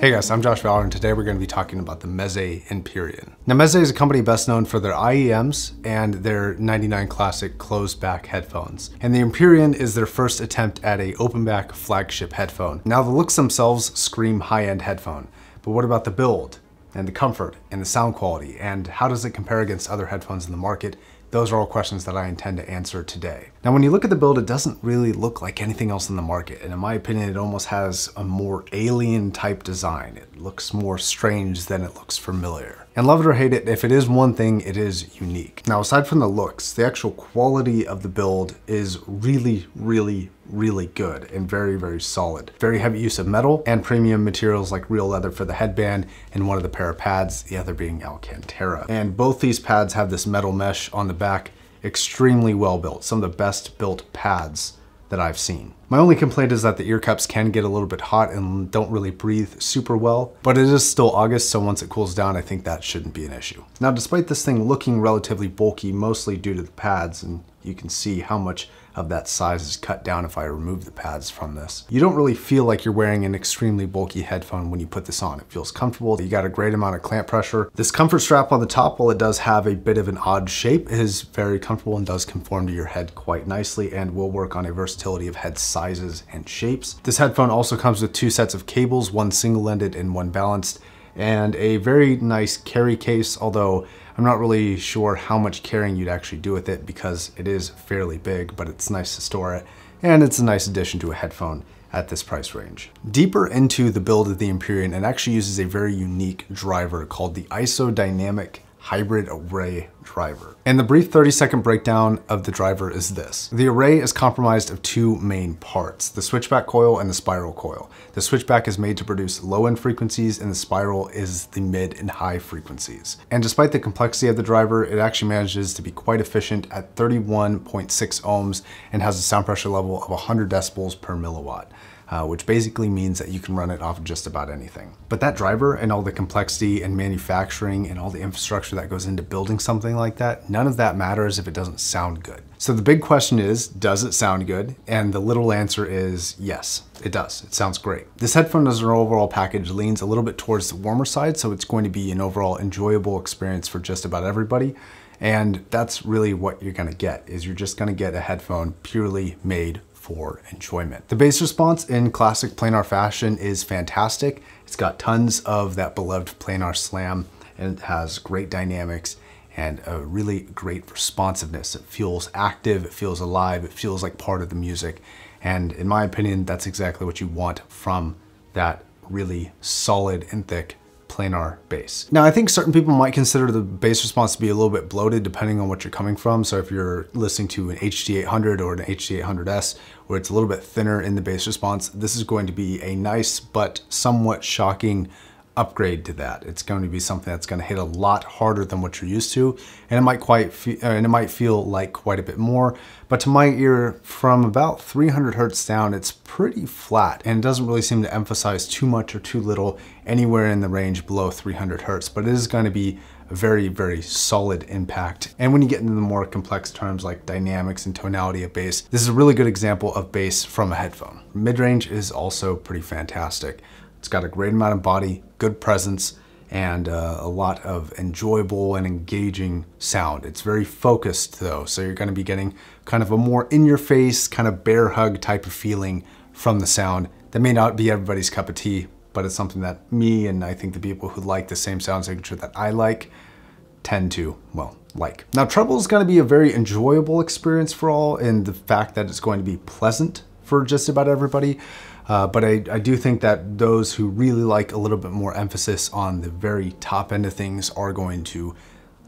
Hey guys, I'm Josh Fowler, and today we're going to be talking about the Meze Empyrean. Now Meze is a company best known for their IEMs and their 99 Classic closed back headphones. And the Empyrean is their first attempt at a open back flagship headphone. Now the looks themselves scream high-end headphone, but what about the build and the comfort and the sound quality, and how does it compare against other headphones in the market? Those are all questions that I intend to answer today. Now, when you look at the build, it doesn't really look like anything else in the market. And in my opinion, it almost has a more alien type design. It looks more strange than it looks familiar. And love it or hate it, if it is one thing, it is unique. Now, aside from the looks, the actual quality of the build is really good and very solid. Very heavy use of metal and premium materials like real leather for the headband and one of the pair of pads, the other being Alcantara. And both these pads have this metal mesh on the back, extremely well built. Some of the best built pads that I've seen. My only complaint is that the ear cups can get a little bit hot and don't really breathe super well, but it is still August, so once it cools down, I think that shouldn't be an issue. Now, despite this thing looking relatively bulky, mostly due to the pads, and you can see how much of that size is cut down if I remove the pads from this, you don't really feel like you're wearing an extremely bulky headphone when you put this on. It feels comfortable. You got a great amount of clamp pressure. This comfort strap on the top, while it does have a bit of an odd shape, is very comfortable and does conform to your head quite nicely and will work on a versatility of head sizes and shapes. This headphone also comes with two sets of cables, one single-ended and one balanced, and a very nice carry case, although I'm not really sure how much carrying you'd actually do with it because it is fairly big, but it's nice to store it, and it's a nice addition to a headphone at this price range. Deeper into the build of the Empyrean, it actually uses a very unique driver called the Isodynamic Hybrid Array driver. And the brief 30-second breakdown of the driver is this. The array is comprised of two main parts, the switchback coil and the spiral coil. The switchback is made to produce low-end frequencies and the spiral is the mid and high frequencies. And despite the complexity of the driver, it actually manages to be quite efficient at 31.6 ohms and has a sound pressure level of 100 decibels per milliwatt. Which basically means that you can run it off of just about anything. But that driver and all the complexity and manufacturing and all the infrastructure that goes into building something like that, none of that matters if it doesn't sound good. So the big question is, does it sound good? And the little answer is yes, it does. It sounds great. This headphone as an overall package leans a little bit towards the warmer side, so it's going to be an overall enjoyable experience for just about everybody. And that's really what you're gonna get, is you're just gonna get a headphone purely made for enjoyment. The bass response in classic planar fashion is fantastic. It's got tons of that beloved planar slam, and it has great dynamics and a really great responsiveness. It feels active, it feels alive, it feels like part of the music. And in my opinion, that's exactly what you want from that really solid and thick planar bass. Now, I think certain people might consider the bass response to be a little bit bloated depending on what you're coming from. So if you're listening to an HD800 or an HD800S, where it's a little bit thinner in the bass response, this is going to be a nice but somewhat shocking upgrade to that. It's going to be something that's going to hit a lot harder than what you're used to, and it might feel like quite a bit more. But to my ear, from about 300 hertz down, it's pretty flat, and it doesn't really seem to emphasize too much or too little anywhere in the range below 300 hertz. But it is going to be a very solid impact. And when you get into the more complex terms like dynamics and tonality of bass, this is a really good example of bass from a headphone. Mid-range is also pretty fantastic. It's got a great amount of body, good presence, and a lot of enjoyable and engaging sound. It's very focused though, so you're gonna be getting kind of a more in-your-face, kind of bear hug type of feeling from the sound. That may not be everybody's cup of tea, but it's something that me and I think the people who like the same sound signature that I like tend to, well, like. Now, treble is gonna be a very enjoyable experience for all, in the fact that it's going to be pleasant for just about everybody. But I do think that those who really like a little bit more emphasis on the very top end of things are going to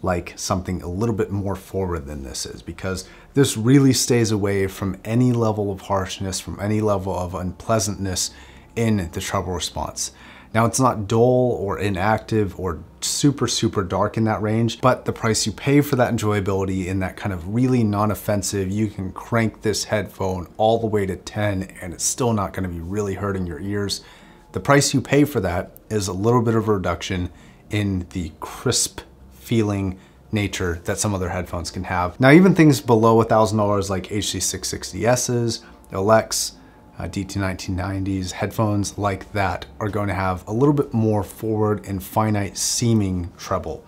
like something a little bit more forward than this is, because this really stays away from any level of harshness, from any level of unpleasantness in the treble response. Now, it's not dull or inactive or super dark in that range, but the price you pay for that enjoyability in that kind of really non-offensive, you can crank this headphone all the way to 10 and it's still not gonna be really hurting your ears. The price you pay for that is a little bit of a reduction in the crisp feeling nature that some other headphones can have. Now, even things below $1,000 like HC660Ss, Alex, DT1990s, headphones like that are going to have a little bit more forward and finite seeming treble.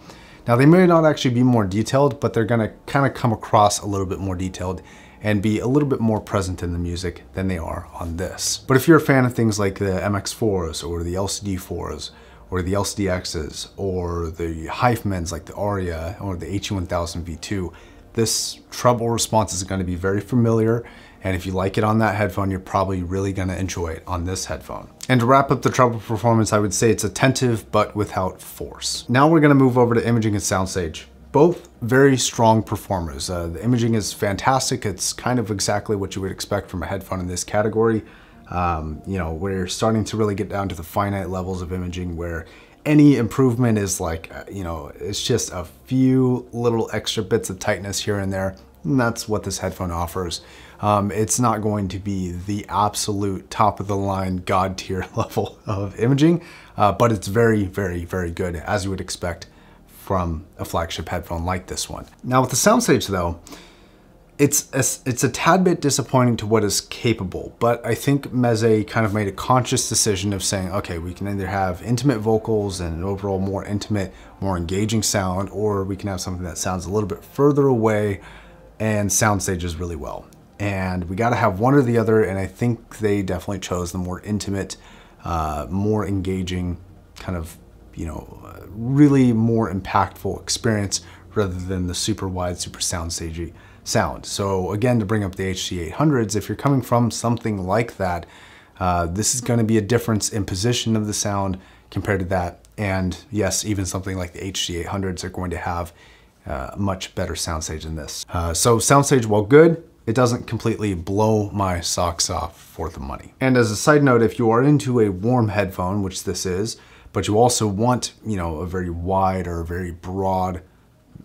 Now they may not actually be more detailed, but they're going to kind of come across a little bit more detailed and be a little bit more present in the music than they are on this. But if you're a fan of things like the MX4s or the LCD4s or the LCDXs or the Hypemans like the Aria or the HE1000 V2, this treble response is going to be very familiar, and if you like it on that headphone, you're probably really going to enjoy it on this headphone. And to wrap up the treble performance, I would say it's attentive but without force. Now we're going to move over to imaging and Soundstage. Both very strong performers. The imaging is fantastic. It's kind of exactly what you would expect from a headphone in this category. You know, we're starting to really get down to the finite levels of imaging where any improvement is like, you know, it's just a few little extra bits of tightness here and there. And that's what this headphone offers. It's not going to be the absolute top of the line God tier level of imaging, but it's very, very, very good, as you would expect from a flagship headphone like this one. Now with the Soundstage though, it's a tad bit disappointing to what is capable, but I think Meze kind of made a conscious decision of saying, okay, we can either have intimate vocals and an overall more intimate, more engaging sound, or we can have something that sounds a little bit further away and soundstages really well. And we gotta have one or the other, and I think they definitely chose the more intimate, more engaging, kind of, you know, really more impactful experience rather than the super wide, super soundstagey sound. So again, to bring up the HC800s, if you're coming from something like that, this is gonna be a difference in position of the sound compared to that. And yes, even something like the HC800s are going to have much better soundstage than this. So soundstage, while good, it doesn't completely blow my socks off for the money. And as a side note, if you are into a warm headphone, which this is, but you also want, you know, a very wide or a very broad,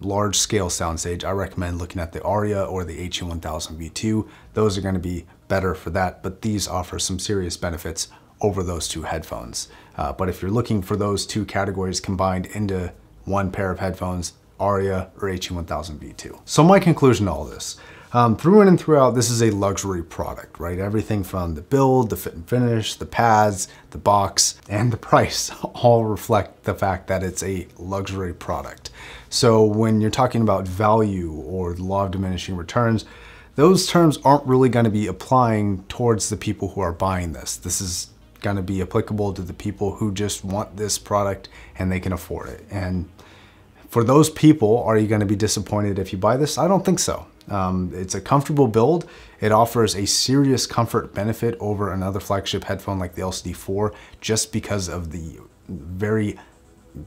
large scale soundstage, I recommend looking at the Aria or the HE1000 V2. Those are going to be better for that, but these offer some serious benefits over those two headphones. But if you're looking for those two categories combined into one pair of headphones, Aria or HE1000 V2. So my conclusion to all this, through in and throughout, this is a luxury product, right? Everything from the build, the fit and finish, the pads, the box, and the price all reflect the fact that it's a luxury product. So when you're talking about value or the law of diminishing returns, those terms aren't really going to be applying towards the people who are buying this. This is going to be applicable to the people who just want this product and they can afford it. And for those people, are you going to be disappointed if you buy this? I don't think so. It's a comfortable build. It offers a serious comfort benefit over another flagship headphone like the LCD4 just because of the very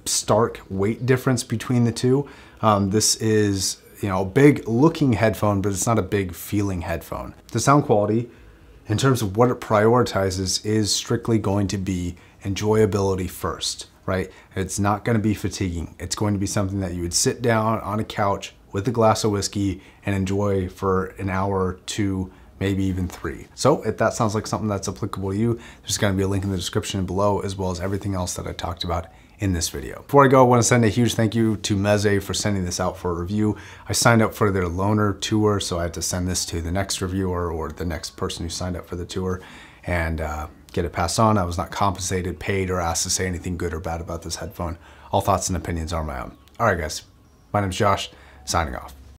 stark weight difference between the two. This is, you know, a big looking headphone, but it's not a big feeling headphone. The sound quality, in terms of what it prioritizes, is strictly going to be enjoyability first, right? It's not going to be fatiguing. It's going to be something that you would sit down on a couch with a glass of whiskey and enjoy for an hour, two, maybe even 3. So if that sounds like something that's applicable to you, there's going to be a link in the description below, as well as everything else that I talked about in this video. Before I go, I want to send a huge thank you to Meze for sending this out for a review. I signed up for their loaner tour, so I had to send this to the next reviewer or the next person who signed up for the tour and get it passed on. I was not compensated, paid, or asked to say anything good or bad about this headphone. All thoughts and opinions are my own. All right, guys, my name's Josh, signing off.